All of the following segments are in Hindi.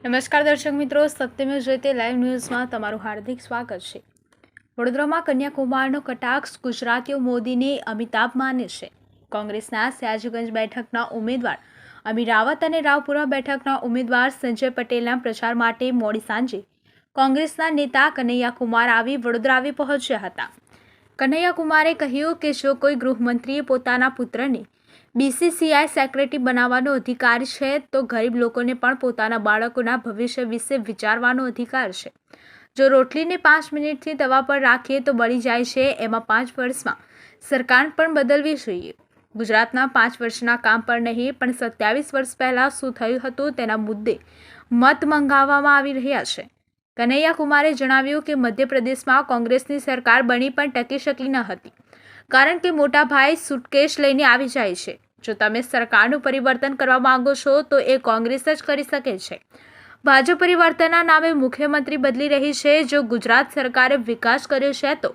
નમસ્કાર દર્શક મિત્રો, સત્યમેવ જયતે લાઈવ ન્યૂઝમાં તમારું હાર્દિક સ્વાગત છે। વડોદરામાં કન્યાકુમારનો કટાક્ષ ગુજરાતીઓ મોદીને અમિતાભ માને છે। કોંગ્રેસના સયાજીગંજ બેઠકના ઉમેદવાર અમી રાવત અને રાવપુરા બેઠકના ઉમેદવાર સંજય પટેલના પ્રચાર માટે મોડી સાંજે કોંગ્રેસના નેતા કનૈયાકુમાર વડોદરા આવી પહોંચ્યા હતા। કનૈયાકુમારે કહ્યું કે જો કોઈ ગૃહમંત્રીએ પોતાના પુત્રને BCCI સેક્રેટરી બનાવવાનો અધિકાર છે તો ગરીબ લોકોને પણ પોતાના બાળકોના ભવિષ્ય વિશે વિચારવાનો અધિકાર છે। જો રોટલીને 5 મિનિટથી તવા પર રાખીએ તો બળી જાય છે, એમાં 5 વર્ષમાં સરકાર પણ બદલવી જોઈએ। ગુજરાતના 5 વર્ષના કામ પર નહીં પણ 27 વર્ષ પહેલાં શું થયું હતું તેના મુદ્દે મત મંગાવવામાં આવી રહ્યા છે। કનૈયાકુમારે જણાવ્યું કે મધ્યપ્રદેશમાં કોંગ્રેસની સરકાર બની પણ ટકી શકી ન હતી, કારણ કે મોટા ભાઈ સુટકેસ લઈને આવી જાય છે। જો તમે સરકારનું પરિવર્તન કરવા માંગો છો તો એ કોંગ્રેસ જ કરી શકે છે। ભાજપ પરિવર્તનના નામે મુખ્યમંત્રી બદલી રહી છે। જો ગુજરાત સરકારે વિકાસ કર્યો છે તો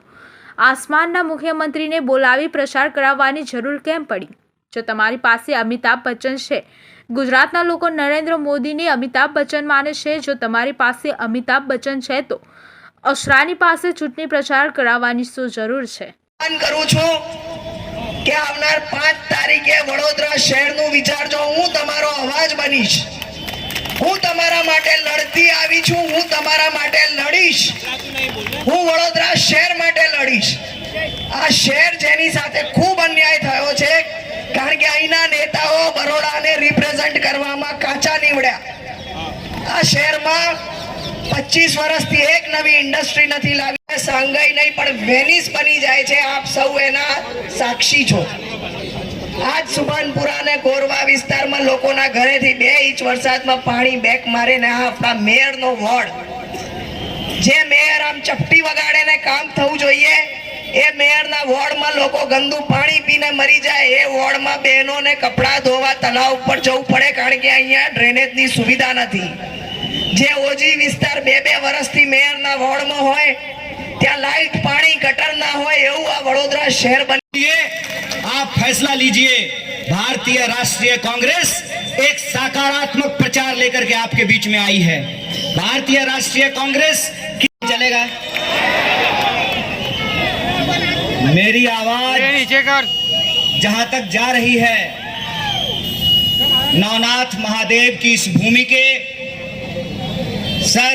આસમાનના મુખ્યમંત્રીને બોલાવી પ્રચાર કરાવવાની જરૂર કેમ પડી? જો તમારી પાસે અમિતાભ બચ્ચન છે, ગુજરાતના લોકો નરેન્દ્ર મોદીને અમિતાભ બચ્ચન માને છે। જો તમારી પાસે અમિતાભ બચ્ચન છે તો અશરાની પાસે ચૂંટણી પ્રચાર કરાવવાની શું જરૂર છે? કરું છું કે આવનાર 5 તારીખે વડોદરા શહેરનું વિચારજો। હું તમારો અવાજ બનીશ, હું તમારા માટે લડતી આવી છું, હું તમારા માટે લડીશ, હું વડોદરા શહેર માટે લડીશ। આ શહેર જેની સાથે ખૂબ અન્યાય થયો છે, કારણ કે અહીંના નેતાઓ બરોડાને રિપ્રેઝન્ટ કરવામાં કાચા નીવડ્યા। આ શહેરમાં 25 વર્ષથી એક નવી ઇન્ડસ્ટ્રી નથી લાવી। સાંઘાઈ નહીં પણ વેનિસ બની જાય છે, આપ સૌ એના સાક્ષી છો। આજ સુભાનપુરા ને ગોરવા વિસ્તારમાં લોકોના ઘરેથી 2 ઇંચ વરસાદમાં પાણી બેક મારે ને આપણા મેયરનો વોર્ડ, જે મેયર આમ ચપટી વગાડે ને કામ થવું જોઈએ, એ મેયરના વોર્ડમાં લોકો ગંદુ પાણી પીને મરી જાય। એ વોર્ડમાં બહેનોને કપડાં ધોવા તળાવ ઉપર જવું પડે, કારણ કે અહીંયા ડ્રેનેજની સુવિધા નથી। જે ઓજી વિસ્તાર 2-2 વર્ષથી મેયરના વોર્ડમાં હોય ત્યાં લાइट पानी गटर ना हो, એવું આ વડોદરા શહેર બનીએ। आप फैसला लीजिए। भारतीय राष्ट्रीय कांग्रेस एक सकारात्मक प्रचार लेकर के आपके बीच में आई है। भारतीय राष्ट्रीय कांग्रेस चलेगा। मेरी आवाज जहां तक जा रही है, नवनाथ महादेव की इस भूमि के सर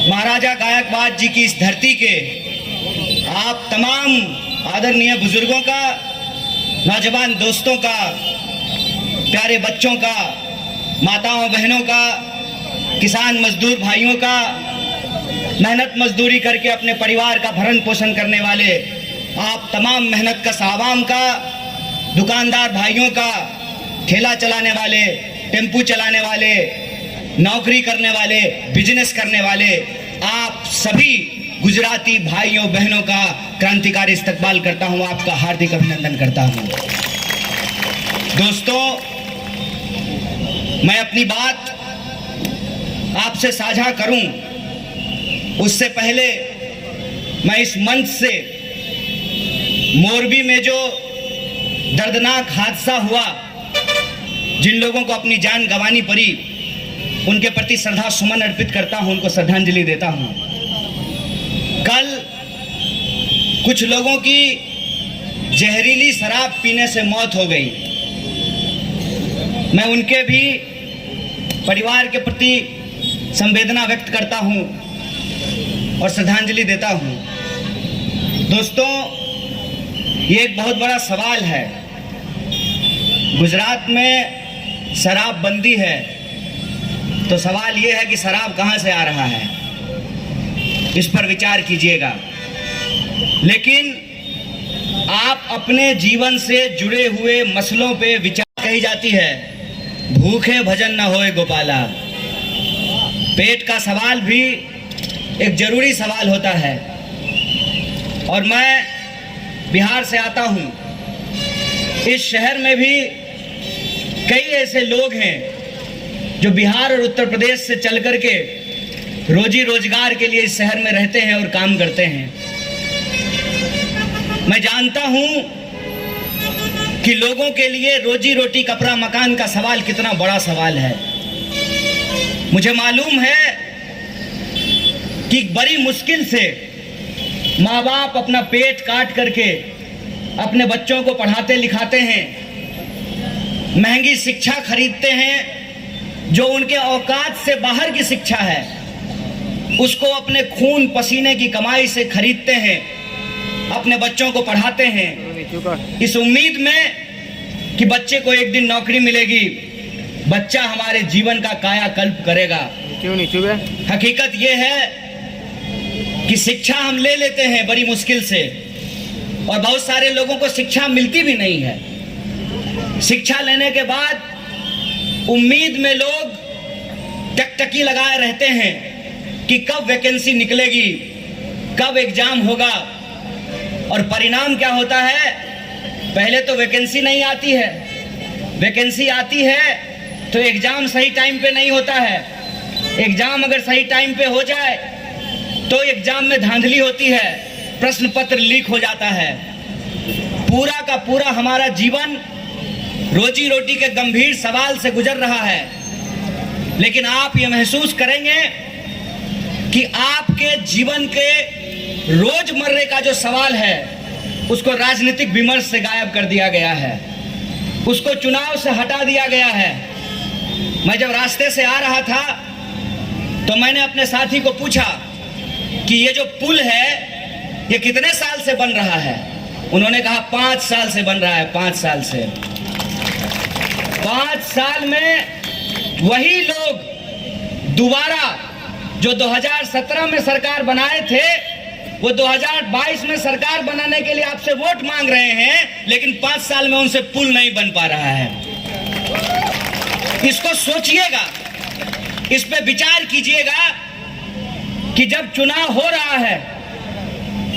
महाराजा गायकवाड़ जी की इस धरती के आप तमाम आदरणीय बुजुर्गों का, नौजवान दोस्तों का, प्यारे बच्चों का, माताओं बहनों का, किसान मजदूर भाइयों का, मेहनत मजदूरी करके अपने परिवार का भरण पोषण करने वाले आप तमाम मेहनत कश आवाम का, दुकानदार भाइयों का, ठेला चलाने वाले, टेम्पू चलाने वाले, नौकरी करने वाले, बिजनेस करने वाले, आप सभी गुजराती भाइयों बहनों का क्रांतिकारी इस्तकबाल करता हूं, आपका हार्दिक अभिनंदन करता हूं। दोस्तों, मैं अपनी बात आपसे साझा करूं उससे पहले मैं इस मंच से मोरबी में जो दर्दनाक हादसा हुआ, जिन लोगों को अपनी जान गंवानी पड़ी, उनके प्रति श्रद्धा सुमन अर्पित करता हूं, उनको श्रद्धांजलि देता हूं। कल कुछ लोगों की जहरीली शराब पीने से मौत हो गई। मैं उनके भी परिवार के प्रति संवेदना व्यक्त करता हूं और श्रद्धांजलि देता हूं। दोस्तों, ये एक बहुत बड़ा सवाल है। गुजरात में शराब बंदी है, तो सवाल यह है कि शराब कहां से आ रहा है, इस पर विचार कीजिएगा। लेकिन आप अपने जीवन से जुड़े हुए मसलों पे विचार कही जाती है, भूखे भजन न होए गोपाला। पेट का सवाल भी एक जरूरी सवाल होता है। और मैं बिहार से आता हूं। इस शहर में भी कई ऐसे लोग हैं जो बिहार और उत्तर प्रदेश से चल करके रोजी रोजगार के लिए इस शहर में रहते हैं और काम करते हैं। मैं जानता हूं कि लोगों के लिए रोजी रोटी कपड़ा मकान का सवाल कितना बड़ा सवाल है। मुझे मालूम है कि बड़ी मुश्किल से माँ बाप अपना पेट काट करके अपने बच्चों को पढ़ाते लिखाते हैं, महंगी शिक्षा खरीदते हैं, जो उनके औकात से बाहर की शिक्षा है उसको अपने खून पसीने की कमाई से खरीदते हैं, अपने बच्चों को पढ़ाते हैं इस उम्मीद में कि बच्चे को एक दिन नौकरी मिलेगी, बच्चा हमारे जीवन का कायाकल्प करेगा। हकीकत यह है कि शिक्षा हम ले लेते हैं बड़ी मुश्किल से, और बहुत सारे लोगों को शिक्षा मिलती भी नहीं है। शिक्षा लेने के बाद उम्मीद में लोग टकटकी लगाए रहते हैं कि कब वैकेंसी निकलेगी, कब एग्जाम होगा, और परिणाम क्या होता है? पहले तो वैकेंसी नहीं आती है, वैकेंसी आती है तो एग्जाम सही टाइम पे नहीं होता है, एग्जाम अगर सही टाइम पे हो जाए तो एग्जाम में धांधली होती है, प्रश्न पत्र लीक हो जाता है। पूरा का पूरा हमारा जीवन रोजी रोटी के गंभीर सवाल से गुजर रहा है। लेकिन आप ये महसूस करेंगे कि आपके जीवन के रोजमर्रे का जो सवाल है उसको राजनीतिक विमर्श से गायब कर दिया गया है, उसको चुनाव से हटा दिया गया है। मैं जब रास्ते से आ रहा था तो मैंने अपने साथी को पूछा कि ये जो पुल है ये कितने साल से बन रहा है? उन्होंने कहा 5 साल से बन रहा है। 5 साल से, 5 साल में वही लोग दोबारा जो 2017 में सरकार बनाए थे वो 2022 में सरकार बनाने के लिए आपसे वोट मांग रहे हैं, लेकिन 5 साल में उनसे पुल नहीं बन पा रहा है। इसको सोचिएगा, इस पे विचार कीजिएगा कि जब चुनाव हो रहा है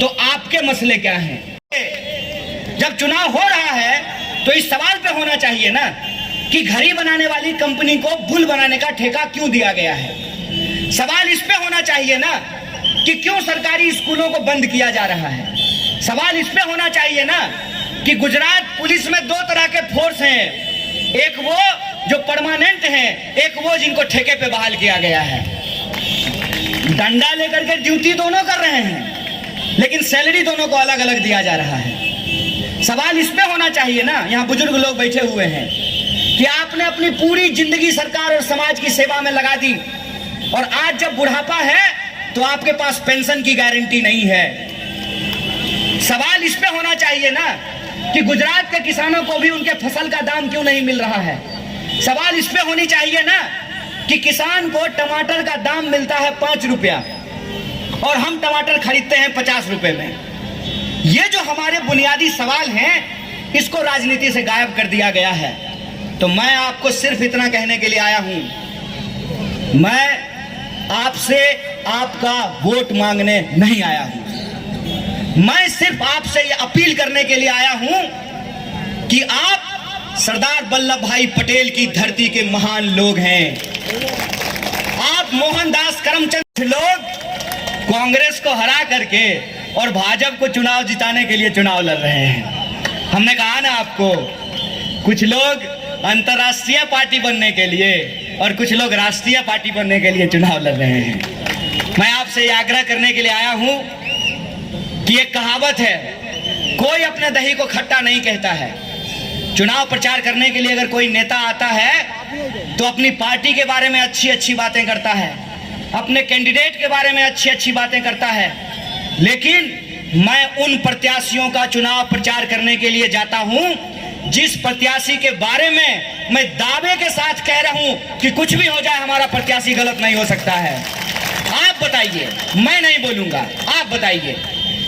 तो आपके मसले क्या हैं। जब चुनाव हो रहा है तो इस सवाल पे होना चाहिए ना कि घड़ी बनाने वाली कंपनी को पुल बनाने का ठेका क्यों दिया गया है। सवाल इस पे होना चाहिए ना कि क्यों सरकारी स्कूलों को बंद किया जा रहा है। सवाल इस पे होना चाहिए ना कि गुजरात पुलिस में 2 तरह के फोर्स हैं, एक वो जो परमानेंट हैं, एक वो जिनको ठेके पे बहाल किया गया है। डंडा लेकर के ड्यूटी दोनों कर रहे हैं, लेकिन सैलरी दोनों को अलग अलग दिया जा रहा है। सवाल इस पे होना चाहिए ना, यहाँ बुजुर्ग लोग बैठे हुए हैं, कि आपने अपनी पूरी जिंदगी सरकार और समाज की सेवा में लगा दी और आज जब बुढ़ापा है तो आपके पास पेंशन की गारंटी नहीं है। सवाल इस पे होना चाहिए ना कि गुजरात के किसानों को भी उनके फसल का दाम क्यों नहीं मिल रहा है। सवाल इस पे होनी चाहिए ना कि किसान को टमाटर का दाम मिलता है 5 रुपया और हम टमाटर खरीदते हैं 50 रुपए में। ये जो हमारे बुनियादी सवाल हैं इसको राजनीति से गायब कर दिया गया है। तो मैं आपको सिर्फ इतना कहने के लिए आया हूं, मैं आपसे आपका वोट मांगने नहीं आया हूं, मैं सिर्फ आपसे ये अपील करने के लिए आया हूं कि आप सरदार वल्लभ भाई पटेल की धरती के महान लोग हैं। आप मोहनदास करमचंद लोग कांग्रेस को हरा करके और भाजपा को चुनाव जिताने के लिए चुनाव लड़ रहे हैं। हमने कहा ना आपको, कुछ लोग अंतर्राष्ट्रीय पार्टी बनने के लिए और कुछ लोग राष्ट्रीय पार्टी बनने के लिए चुनाव लड़ रहे हैं। मैं आपसे ये आग्रह करने के लिए आया हूं कि एक कहावत है, कोई अपने दही को खट्टा नहीं कहता है। चुनाव प्रचार करने के लिए अगर कोई नेता आता है तो अपनी पार्टी के बारे में अच्छी अच्छी बातें करता है, अपने कैंडिडेट के बारे में अच्छी अच्छी बातें करता है, लेकिन मैं उन प्रत्याशियों का चुनाव प्रचार करने के लिए जाता हूं जिस प्रत्याशी के बारे में मैं दावे के साथ कह रहा हूं कि कुछ भी हो जाए हमारा प्रत्याशी गलत नहीं हो सकता है। आप बताइए, मैं नहीं बोलूंगा, आप बताइए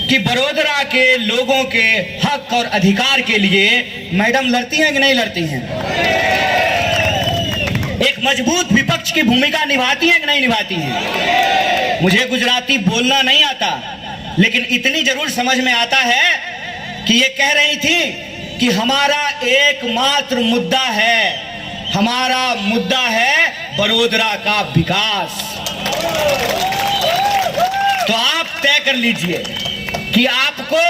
कि बड़ोदरा के लोगों के हक और अधिकार के लिए मैडम लड़ती हैं कि नहीं लड़ती हैं? एक मजबूत विपक्ष की भूमिका निभाती हैं कि नहीं निभाती हैं? मुझे गुजराती बोलना नहीं आता, लेकिन इतनी जरूर समझ में आता है कि ये कह रही थी कि हमारा एकमात्र मुद्दा है, हमारा मुद्दा है बड़ोदरा का विकास। तो आप तय कर लीजिए कि आपको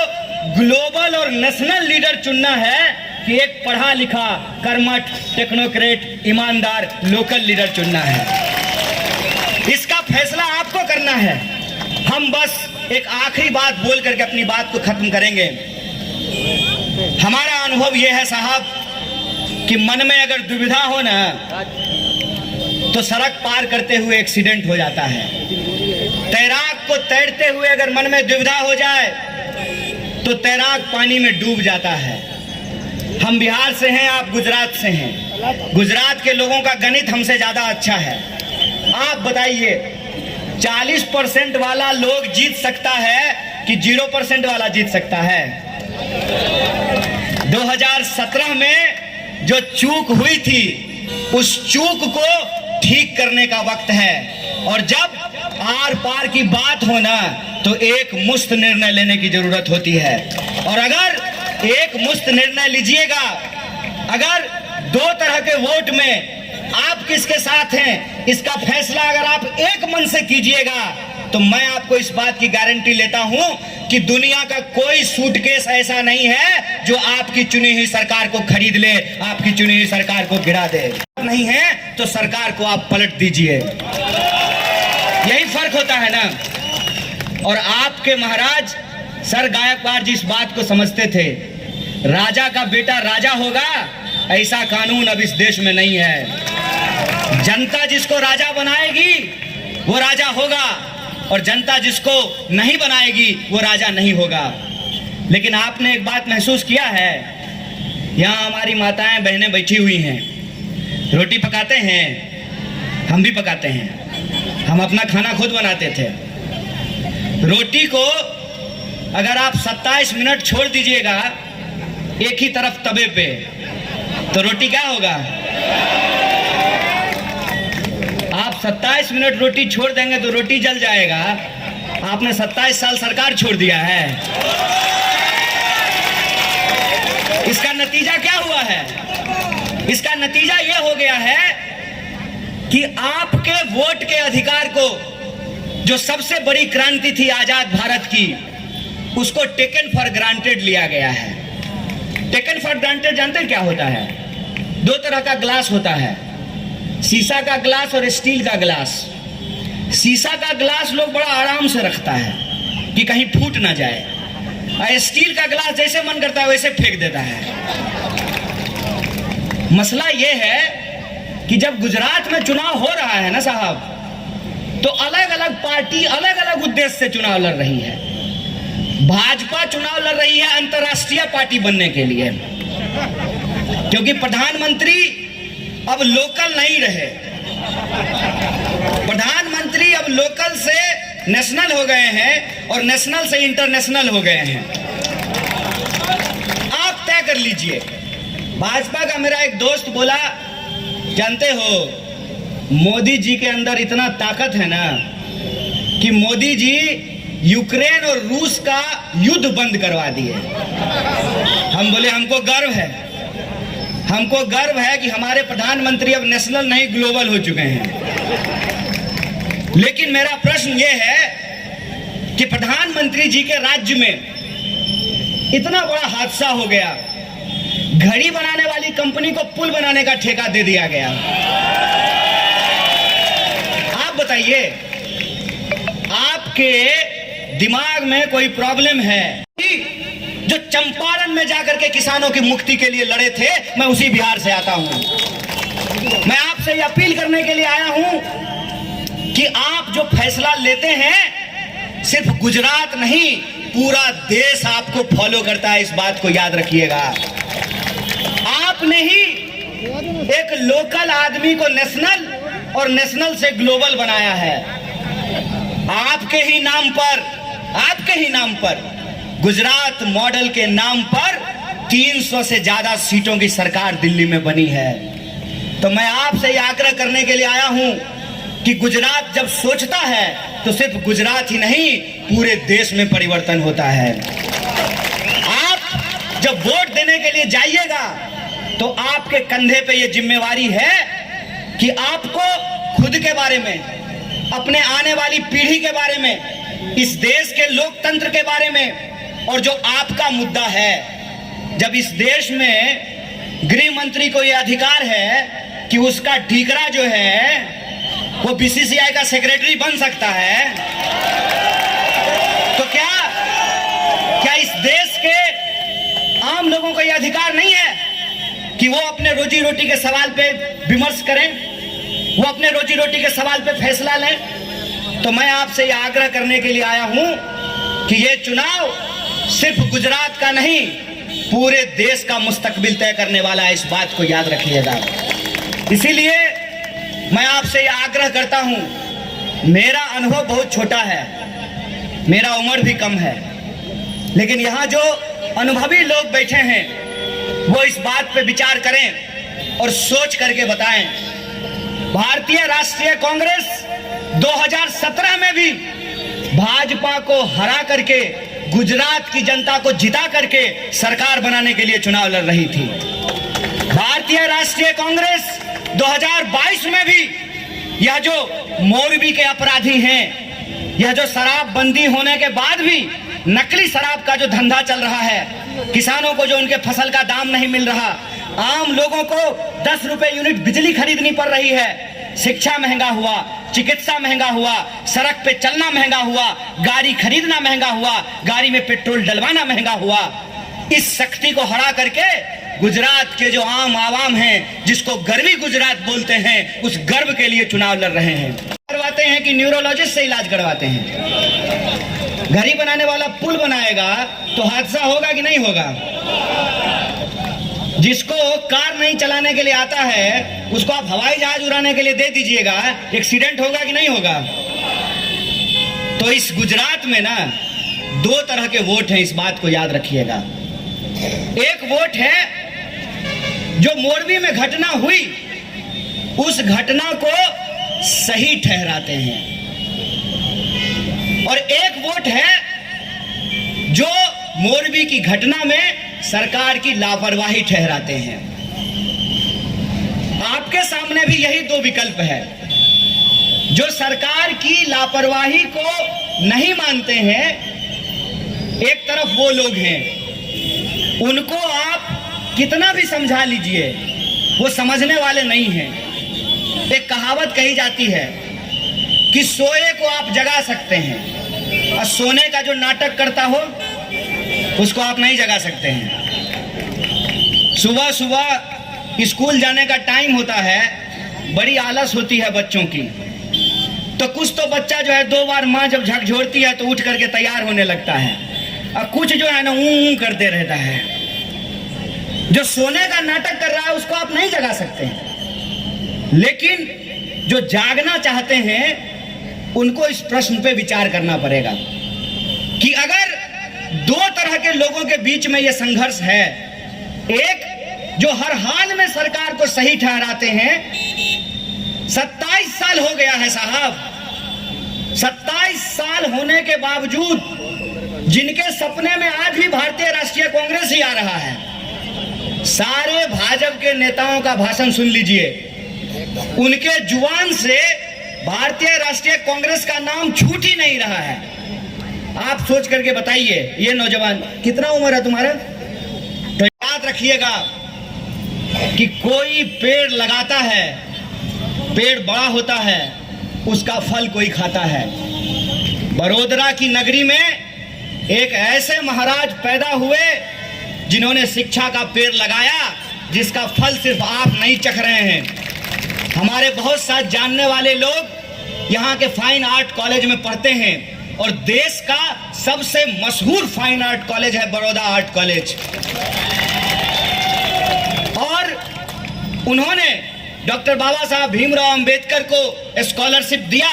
ग्लोबल और नेशनल लीडर चुनना है कि एक पढ़ा लिखा कर्मठ टेक्नोक्रेट ईमानदार लोकल लीडर चुनना है। फैसला आपको करना है। हम बस एक आखिरी बात बोल करके अपनी बात को खत्म करेंगे। हमारा अनुभव यह है साहब कि मन में अगर दुविधा हो ना तो सड़क पार करते हुए एक्सीडेंट हो जाता है। तैराक को तैरते हुए अगर मन में दुविधा हो जाए तो तैराक पानी में डूब जाता है। हम बिहार से हैं, आप गुजरात से हैं। गुजरात के लोगों का गणित हमसे ज्यादा अच्छा है। आप बताइए 40% वाला लोग जीत सकता है कि 0% वाला जीत सकता है? 2017 में जो चूक हुई थी उस चूक को ठीक करने का वक्त है। और जब आर पार की बात हो ना तो एक मुश्त निर्णय लेने की जरूरत होती है। और अगर एक मुश्त निर्णय लीजिएगा, अगर दो तरह के वोट में आप किसके साथ हैं इसका फैसला अगर आप एक मन से कीजिएगा तो मैं आपको इस बात की गारंटी लेता हूं कि दुनिया का कोई सूटकेस ऐसा नहीं है जो आपकी चुनी हुई सरकार को खरीद ले, आपकी चुनी हुई सरकार को गिरा दे। नहीं है तो सरकार को आप पलट दीजिए। यही फर्क होता है ना। और आपके महाराज सर गायकवाड़ जी इस बात को समझते थे, राजा का बेटा राजा होगा ऐसा कानून अब इस देश में नहीं है। जनता जिसको राजा बनाएगी वो राजा होगा और जनता जिसको नहीं बनाएगी वो राजा नहीं होगा। लेकिन आपने एक बात महसूस किया है, यहाँ हमारी माताएं बहनें बैठी हुई हैं, रोटी पकाते हैं, हम भी पकाते हैं, हम अपना खाना खुद बनाते थे। रोटी को अगर आप 27 मिनट छोड़ दीजिएगा एक ही तरफ तवे पे तो रोटी क्या होगा? आप 27 मिनट रोटी छोड़ देंगे तो रोटी जल जाएगा। आपने 27 साल सरकार छोड़ दिया है। इसका नतीजा क्या हुआ है? इसका नतीजा यह हो गया है कि आपके वोट के अधिकार को, जो सबसे बड़ी क्रांति थी आजाद भारत की, उसको टेकन फॉर ग्रांटेड लिया गया है। टेकन फॉर ग्रांटेड जानते हैं क्या होता है? दो तरह का ग्लास होता है, शीशा का ग्लास और स्टील का ग्लास। शीशा का ग्लास लोग बड़ा आराम से रखता है कि कहीं फूट ना जाए, और स्टील का ग्लास जैसे मन करता है वैसे फेंक देता है। मसला यह है कि जब गुजरात में चुनाव हो रहा है ना साहब, तो अलग अलग पार्टी अलग अलग उद्देश्य से चुनाव लड़ रही है। भाजपा चुनाव लड़ रही है अंतर्राष्ट्रीय पार्टी बनने के लिए, क्योंकि प्रधानमंत्री अब लोकल नहीं रहे। प्रधानमंत्री अब लोकल से नेशनल हो गए हैं और नेशनल से इंटरनेशनल हो गए हैं। आप तय कर लीजिए। भाजपा का मेरा एक दोस्त बोला, जानते हो मोदी जी के अंदर इतना ताकत है ना कि मोदी जी यूक्रेन और रूस का युद्ध बंद करवा दिए। हम बोले हमको गर्व है, हमको गर्व है कि हमारे प्रधानमंत्री अब नेशनल नहीं ग्लोबल हो चुके हैं। लेकिन मेरा प्रश्न यह है कि प्रधानमंत्री जी के राज्य में इतना बड़ा हादसा हो गया, घड़ी बनाने वाली कंपनी को पुल बनाने का ठेका दे दिया गया। आप बताइए, आपके दिमाग में कोई प्रॉब्लम है? जो चंपारण में जाकर के किसानों की मुक्ति के लिए लड़े थे, मैं उसी बिहार से आता हूं। मैं आपसे यह अपील करने के लिए आया हूं कि आप जो फैसला लेते हैं, सिर्फ गुजरात नहीं पूरा देश आपको फॉलो करता है। इस बात को याद रखिएगा। आपने ही एक लोकल आदमी को नेशनल और नेशनल से ग्लोबल बनाया है। आपके ही नाम पर गुजरात मॉडल के नाम पर 300 से ज्यादा सीटों की सरकार दिल्ली में बनी है। तो मैं आपसे यह आग्रह करने के लिए आया हूं कि गुजरात जब सोचता है तो सिर्फ गुजरात ही नहीं पूरे देश में परिवर्तन होता है। आप जब वोट देने के लिए जाइएगा तो आपके कंधे पे ये जिम्मेवारी है कि आपको खुद के बारे में, अपने आने वाली पीढ़ी के बारे में, इस देश के लोकतंत्र के बारे में, और जो आपका मुद्दा है, जब इस देश में गृह मंत्री को यह अधिकार है कि उसका ठीकरा जो है वो बीसीसीआई का सेक्रेटरी बन सकता है। तो क्या इस देश के आम लोगों को यह अधिकार नहीं है कि वो अपने रोजी रोटी के सवाल पे विमर्श करें, वो अपने रोजी रोटी के सवाल पे फैसला लें? तो मैं आपसे यह आग्रह करने के लिए आया हूं कि ये चुनाव सिर्फ गुजरात का नहीं, पूरे देश का मुस्तकबिल तय करने वाला है। इस बात को याद रखिएगा। इसीलिए मैं आपसे यह आग्रह करता हूं, मेरा अनुभव बहुत छोटा है, मेरा उम्र भी कम है, लेकिन यहां जो अनुभवी लोग बैठे हैं वो इस बात पे विचार करें और सोच करके बताएं। भारतीय राष्ट्रीय कांग्रेस 2017 में भी भाजपा को हरा करके, गुजरात की जनता को जिता करके सरकार बनाने के लिए चुनाव लड़ रही थी। भारतीय राष्ट्रीय कांग्रेस 2022 में भी यह जो मोरबी के अपराधी हैं, यह जो शराबबंदी होने के बाद भी नकली शराब का जो धंधा चल रहा है, किसानों को जो उनके फसल का दाम नहीं मिल रहा, आम लोगों को 10 रुपए यूनिट बिजली खरीदनी पड़ रही है, शिक्षा महंगा हुआ, चिकित्सा महंगा हुआ, सड़क पे चलना महंगा हुआ, गाड़ी खरीदना महंगा हुआ, गाड़ी में पेट्रोल डलवाना महंगा हुआ। इस शक्ति को हरा करके गुजरात के जो आम आवाम हैं, जिसको गर्वी गुजरात बोलते हैं, उस गर्व के लिए चुनाव लड़ रहे हैं। करवाते हैं कि न्यूरोलॉजिस्ट से इलाज करवाते हैं। घड़ी बनाने वाला पुल बनाएगा तो हादसा होगा कि नहीं होगा? जिसको कार नहीं चलाने के लिए आता है, उसको आप हवाई जहाज उड़ाने के लिए दे दीजिएगा, एक्सीडेंट होगा कि नहीं होगा? तो इस गुजरात में ना 2 तरह के वोट हैं, इस बात को याद रखिएगा। एक वोट है जो मोरबी में घटना हुई, उस घटना को सही ठहराते हैं, और एक वोट है जो मोरबी की घटना में सरकार की लापरवाही ठहराते हैं। आपके सामने भी यही 2 विकल्प है। जो सरकार की लापरवाही को नहीं मानते हैं, एक तरफ वो लोग हैं, उनको आप कितना भी समझा लीजिए, वो समझने वाले नहीं हैं। एक कहावत कही जाती है कि सोए को आप जगा सकते हैं, और सोने का जो नाटक करता हो उसको आप नहीं जगा सकते हैं। सुबह सुबह स्कूल जाने का टाइम होता है, बड़ी आलस होती है बच्चों की, तो कुछ तो बच्चा जो है 2 बार माँ जब झकझोरती है तो उठ करके तैयार होने लगता है, और कुछ जो है ना ऊं करते रहता है। जो सोने का नाटक कर रहा है उसको आप नहीं जगा सकते हैं, लेकिन जो जागना चाहते हैं उनको इस प्रश्न पे विचार करना पड़ेगा कि अगर 2 तरह के लोगों के बीच में यह संघर्ष है, एक जो हर हाल में सरकार को सही ठहराते हैं, 27 साल हो गया है साहब, 27 साल होने के बावजूद जिनके सपने में आज भी भारतीय राष्ट्रीय कांग्रेस ही आ रहा है, सारे भाजपा के नेताओं का भाषण सुन लीजिए, उनके जुबान से भारतीय राष्ट्रीय कांग्रेस का नाम छूट ही नहीं रहा है। आप सोच करके बताइए, ये नौजवान, कितना उम्र है तुम्हारा? तो याद रखिएगा कि कोई पेड़ लगाता है, पेड़ बड़ा होता है, उसका फल कोई खाता है। बड़ौदा की नगरी में एक ऐसे महाराज पैदा हुए जिन्होंने शिक्षा का पेड़ लगाया, जिसका फल सिर्फ आप नहीं चख रहे हैं। हमारे बहुत साथ जानने वाले लोग यहाँ के फाइन आर्ट कॉलेज में पढ़ते हैं, और देश का सबसे मशहूर फाइन आर्ट कॉलेज है बड़ौदा आर्ट कॉलेज। और उन्होंने डॉक्टर बाबा साहब भीमराव अंबेडकर को स्कॉलरशिप दिया,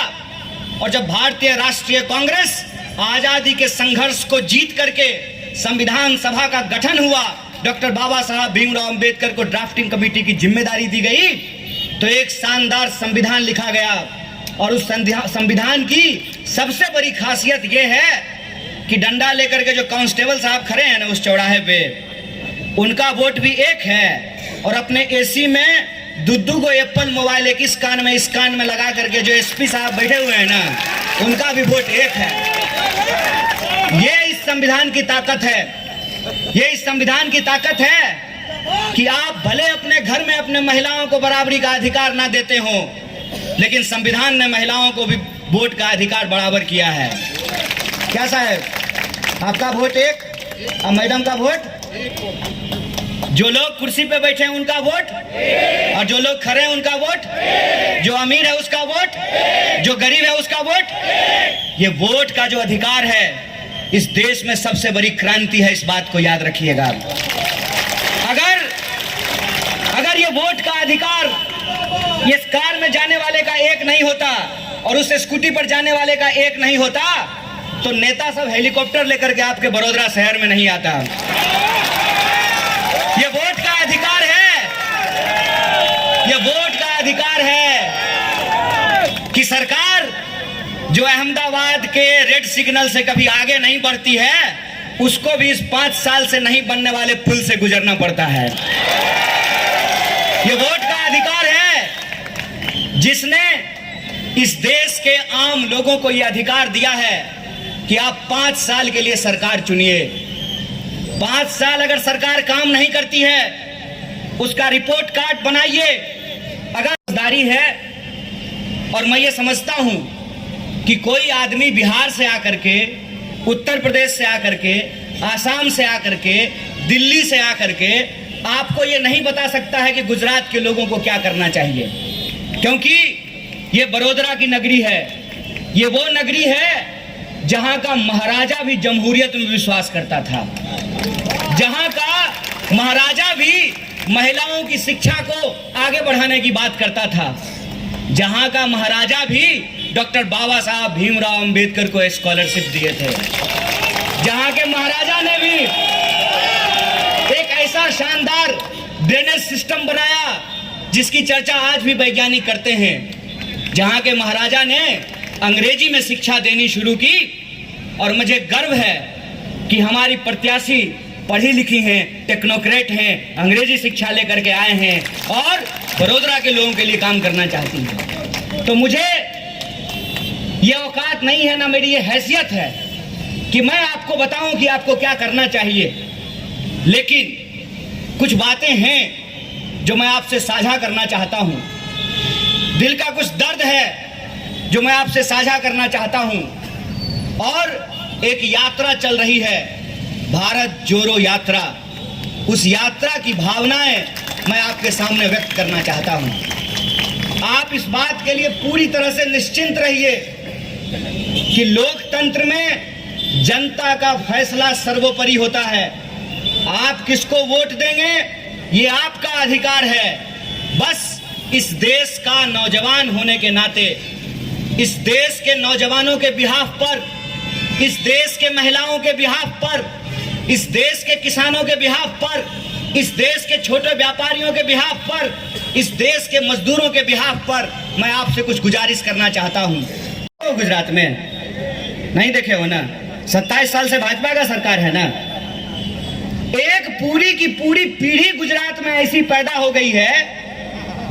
और जब भारतीय राष्ट्रीय कांग्रेस आजादी के संघर्ष को जीत करके संविधान सभा का गठन हुआ, डॉक्टर बाबा साहब भीमराव अंबेडकर को ड्राफ्टिंग कमेटी की जिम्मेदारी दी गई, तो एक शानदार संविधान लिखा गया। और उस संविधान की सबसे बड़ी खासियत यह है कि डंडा लेकर के जो कांस्टेबल साहब खड़े हैं ना उस चौराहे पे, उनका वोट भी एक है, और अपने एसी में 2 को एप्पल मोबाइल, एक इस कान में लगा करके जो एसपी साहब बैठे हुए हैं ना, उनका भी वोट एक है। ये इस संविधान की ताकत है, ये इस संविधान की ताकत है कि आप भले अपने घर में अपने महिलाओं को बराबरी का अधिकार ना देते हो, लेकिन संविधान ने महिलाओं को भी वोट का अधिकार बराबर किया है। क्या साहब, आपका वोट एक और मैडम का वोट, जो लोग कुर्सी पे बैठे हैं उनका वोट और जो लोग खड़े हैं उनका वोट, जो अमीर है उसका वोट, जो गरीब है उसका वोट। ये वोट का जो अधिकार है इस देश में सबसे बड़ी क्रांति है, इस बात को याद रखिएगा। अगर ये वोट का अधिकार इस कार में जाने वाले का एक नहीं होता और उस स्कूटी पर जाने वाले का एक नहीं होता तो नेता सब हेलीकॉप्टर लेकर के आपके बड़ोदरा शहर में नहीं आता। ये वोट का अधिकार है, ये वोट का अधिकार है कि सरकार जो अहमदाबाद के रेड सिग्नल से कभी आगे नहीं बढ़ती है उसको भी इस 5 साल से नहीं बनने वाले पुल से गुजरना पड़ता है। ये वोट का अधिकार है जिसने इस देश के आम लोगों को यह अधिकार दिया है कि आप 5 साल के लिए सरकार चुनिए। 5 साल अगर सरकार काम नहीं करती है उसका रिपोर्ट कार्ड बनाइए। अगर समझदारी है, और मैं ये समझता हूं कि कोई आदमी बिहार से आकर के, उत्तर प्रदेश से आकर के, आसाम से आकर के, दिल्ली से आकर के आपको ये नहीं बता सकता है कि गुजरात के लोगों को क्या करना चाहिए, क्योंकि ये बड़ोदरा की नगरी है। ये वो नगरी है जहां का महाराजा भी जमहूरियत में विश्वास करता था, जहां का महाराजा भी महिलाओं की शिक्षा को आगे बढ़ाने की बात करता था, जहां का महाराजा भी डॉक्टर बाबा साहब भीमराव अंबेडकर को स्कॉलरशिप दिए थे, जहां के महाराजा ने भी एक ऐसा शानदार ड्रेनेज सिस्टम बनाया जिसकी चर्चा आज भी वैज्ञानिक करते हैं, जहां के महाराजा ने अंग्रेजी में शिक्षा देनी शुरू की। और मुझे गर्व है कि हमारी प्रत्याशी पढ़ी लिखी हैं, टेक्नोक्रेट हैं, अंग्रेजी शिक्षा लेकर के आए हैं और बड़ोदरा के लोगों के लिए काम करना चाहती हैं। तो मुझे ये औकात नहीं है, ना मेरी ये हैसियत है कि मैं आपको बताऊं कि आपको क्या करना चाहिए, लेकिन कुछ बातें हैं जो मैं आपसे साझा करना चाहता हूं। दिल का कुछ दर्द है जो मैं आपसे साझा करना चाहता हूं। और एक यात्रा चल रही है, भारत जोड़ो यात्रा। उस यात्रा की भावनाएं मैं आपके सामने व्यक्त करना चाहता हूं। आप इस बात के लिए पूरी तरह से निश्चिंत रहिए कि लोकतंत्र में जनता का फैसला सर्वोपरि होता है। आप किसको वोट देंगे ये आपका अधिकार है। बस इस देश का नौजवान होने के नाते, इस देश के नौजवानों के बिहाफ पर, इस देश के महिलाओं के बिहाफ पर, इस देश के किसानों के बिहाफ पर, इस देश के छोटे व्यापारियों के बिहाफ पर, इस देश के मजदूरों के बिहाफ पर मैं आपसे कुछ गुजारिश करना चाहता हूं। तो गुजरात में नहीं देखे हो ना, 27 साल से भाजपा का सरकार है ना। एक पूरी की पूरी पीढ़ी गुजरात में ऐसी पैदा हो गई है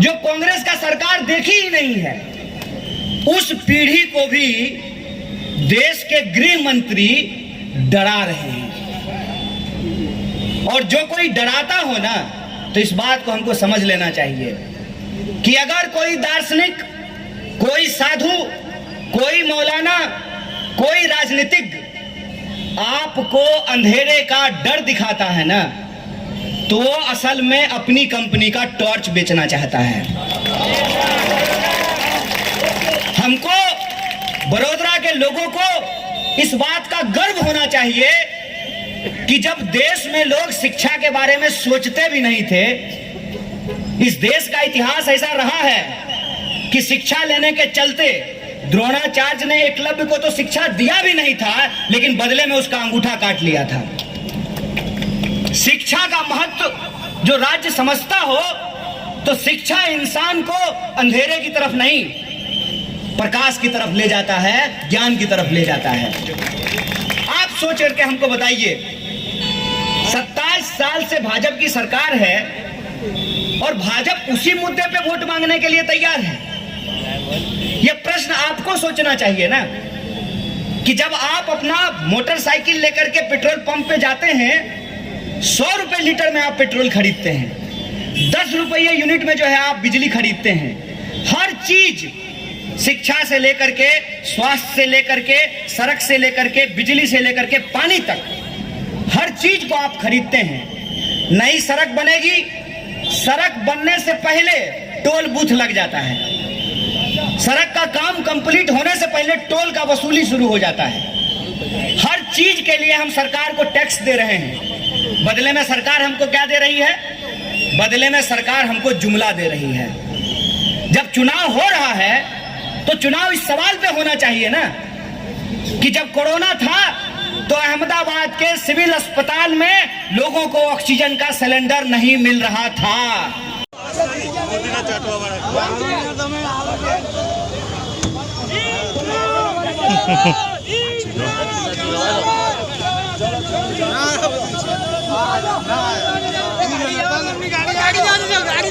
जो कांग्रेस का सरकार देखी ही नहीं है। उस पीढ़ी को भी देश के गृह मंत्री डरा रहे हैं। और जो कोई डराता हो ना, तो इस बात को हमको समझ लेना चाहिए कि अगर कोई दार्शनिक, कोई साधु, कोई मौलाना, कोई राजनीतिज्ञ आपको अंधेरे का डर दिखाता है ना, तो वो असल में अपनी कंपनी का टॉर्च बेचना चाहता है। हमको, बड़ोदरा के लोगों को इस बात का गर्व होना चाहिए कि जब देश में लोग शिक्षा के बारे में सोचते भी नहीं थे, इस देश का इतिहास ऐसा रहा है कि शिक्षा लेने के चलते द्रोणाचार्य ने एकलव्य को तो शिक्षा दिया भी नहीं था, लेकिन बदले में उसका अंगूठा काट लिया था। शिक्षा का महत्व जो राज्य समझता हो, तो शिक्षा इंसान को अंधेरे की तरफ नहीं, प्रकाश की तरफ ले जाता है, ज्ञान की तरफ ले जाता है। आप सोच करके हमको बताइए, 27 साल से भाजपा की सरकार है और भाजपा उसी मुद्दे पे वोट मांगने के लिए तैयार है। यह प्रश्न आपको सोचना चाहिए ना कि जब आप अपना मोटरसाइकिल लेकर के पेट्रोल पंप पे जाते हैं, 100 रुपए लीटर में आप पेट्रोल खरीदते हैं, 10 रुपये यूनिट में जो है आप बिजली खरीदते हैं। हर चीज शिक्षा से लेकर के, स्वास्थ्य से लेकर के, सड़क से लेकर के, बिजली से लेकर के, पानी तक हर चीज को आप खरीदते हैं। नई सड़क बनेगी, सड़क बनने से पहले टोल बूथ लग जाता है। सड़क का काम कंप्लीट होने से पहले टोल का वसूली शुरू हो जाता है। हर चीज के लिए हम सरकार को टैक्स दे रहे हैं। बदले में सरकार हमको क्या दे रही है? बदले में सरकार हमको जुमला दे रही है। जब चुनाव हो रहा है तो चुनाव इस सवाल पे होना चाहिए ना कि जब कोरोना था तो अहमदाबाद के सिविल अस्पताल में लोगों को ऑक्सीजन का सिलेंडर नहीं मिल रहा था। गाड़ी